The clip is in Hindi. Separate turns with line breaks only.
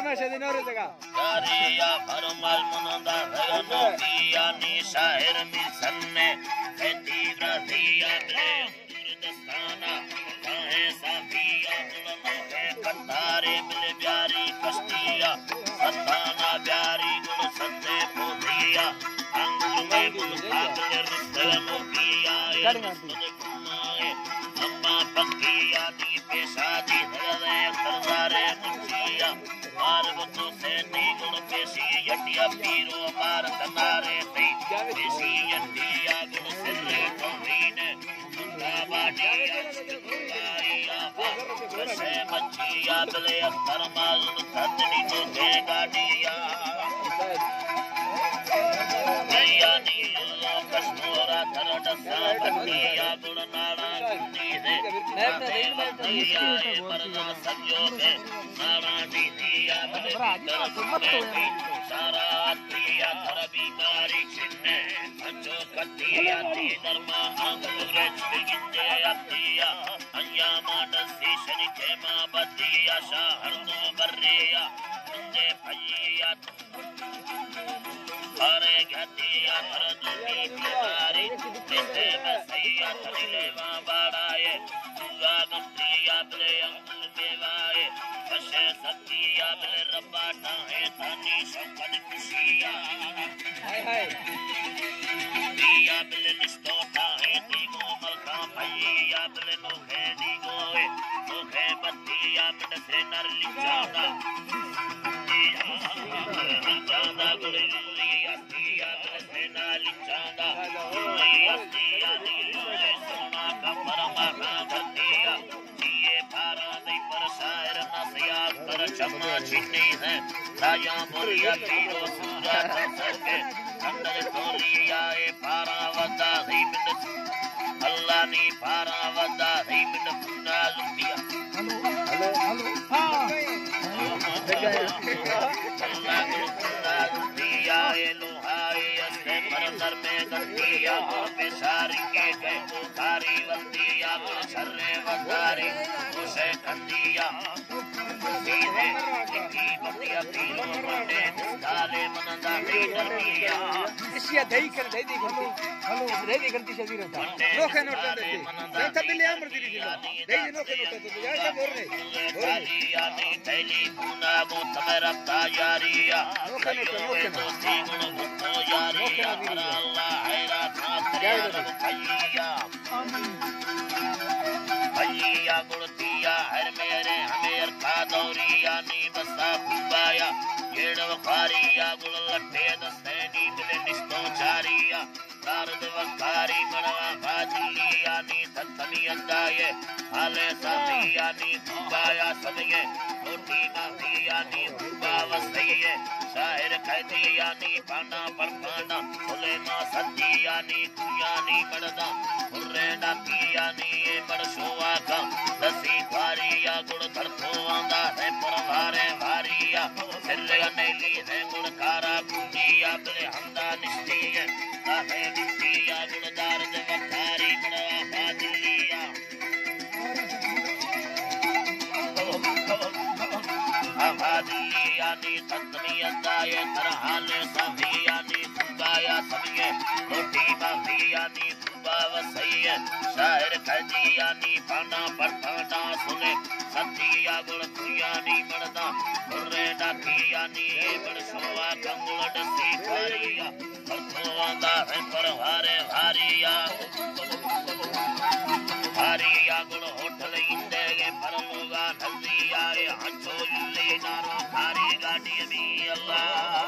तमाशा दिन और जगह
यारिया फरमाल मनंदा भगनो पिया नी शायर मिसन्ने खेती ब्रथिया ब्रे दस्ताना काहे साफिया गुणनो है कतारे मिल प्यारी कश्तिया सताना प्यारी गुण सत्ते पोधिया अंगूर में गुल भागल रुस्तल मोकिया ये अम्मा पक्किया दी पेशादी हृदय सरदारे मुझिया मार्गो से निगुण पेशी यटिया पीरो मार तनारे ते पेशी यटिया गुण सिरे कौरीने मुंडा बाडिया गुआरिया बसे मच्छिया बले अक्तर माल धतनी तो दे गाडिया मैया नीला कश्मोरा धरड साबतिया गुण नाड़ा गुंडी है मैया मरना सजो है नाड़ा दिया बले कर सारा प्रिया धर बीमारी छिन्ने अंजो कतिया ती धर्मा अंगूरे छिगिंदे अतिया अन्या मानसी शनि खेमा बदिया शाहर दो बर्रिया मुंडे भैया अरे घटिया मरदुनी प्यारी जिसे बसैया तलेवा बाड़ाए दुआ गंत्रिया बले अंगूर देवाए बशे सतिया बले रब्बा टाहे थानी शौकन खुशिया
हाय हाय
प्रिया बले निस्तो टाहे दीगो मलका भैया बले नोखे दीगोए नोखे बत्तिया बले से नर लिचादा लिचादा गुरे लिया प्रिया बले से नर लिचादा लिया प्रिया नीले सोना का परमात्मा भक्तिया जिए भारा नहीं पर शायर नसिया कर चम्मा छिन्नी है राजा बोलिया पीरो सूरा करके अंदर टोलिया ए भारा वदा ही बिन अल्लाह नी भारा वदा ही बिन पुना लुटिया
हेलो हां
अल्लाह को पुना लुटिया ए लोहाए अस्ते परंदर में गंतिया पे सारी के बुखारी वंदिया शर्रे वदारी उसे कंदिया सीधे की बतिया पीरो मंडे डाले मनंदा नहीं डरनिया
एशिया दही कर दही दी हेलो दही करती शरीर होता नोखे नोट देते संत बिल्ली अमर दी दही नोखे नोट देते यार क्या बोल रहे
बोलिया नहीं थैली पुना गो तमेरा तायारिया
नोखे
तो सीगुण भुतो यारिया अल्लाह हैरा था तेरा भैया भैया गुड़तिया हर मेरे हमेर का दौरिया नी बसा फुबाया येड़व खारिया गुड़ लट्टे दस्तैनी मिले निस्तो चारिया दारद वकारी मनवा भाजिलिया नी तत्तमी अंदाये हाले साथिया नी फुबाया सबये रोटी माफिया नी फुबा वसये शायर कैदिया नी पाना परपाना सुलेमा सदिया नी कुया नी मरदा हुर्रे डाकिया नी ये बरसोआ का दसी खारिया गुड़ धरतो आंदा है परवारे भारिया सिरे नेली है गुड़ कारा कुंडिया बले हमदा निश्चिय काहे निश्चिया गुड़ दारद वखारी मनवा भाजिलिया भाजिलिया नी तत्मी अंदाये तरहाले साफिया नी फुबाया सबये रोटी माफिया नी फुबा वसैये शायर कैदिया नी पाना परपाना सुने सतिया गुड़ कुया नी मरदा हुर्रे डाकिया नी बरसोआ कंगुड़ डसी खारिया परतो आंदा है परवारे भारिया भारिया गुड़ होटल इंदे ये परलोगा नदिया ये हंसो इल्ले नारो खारी गाड़ी भी अल्लाह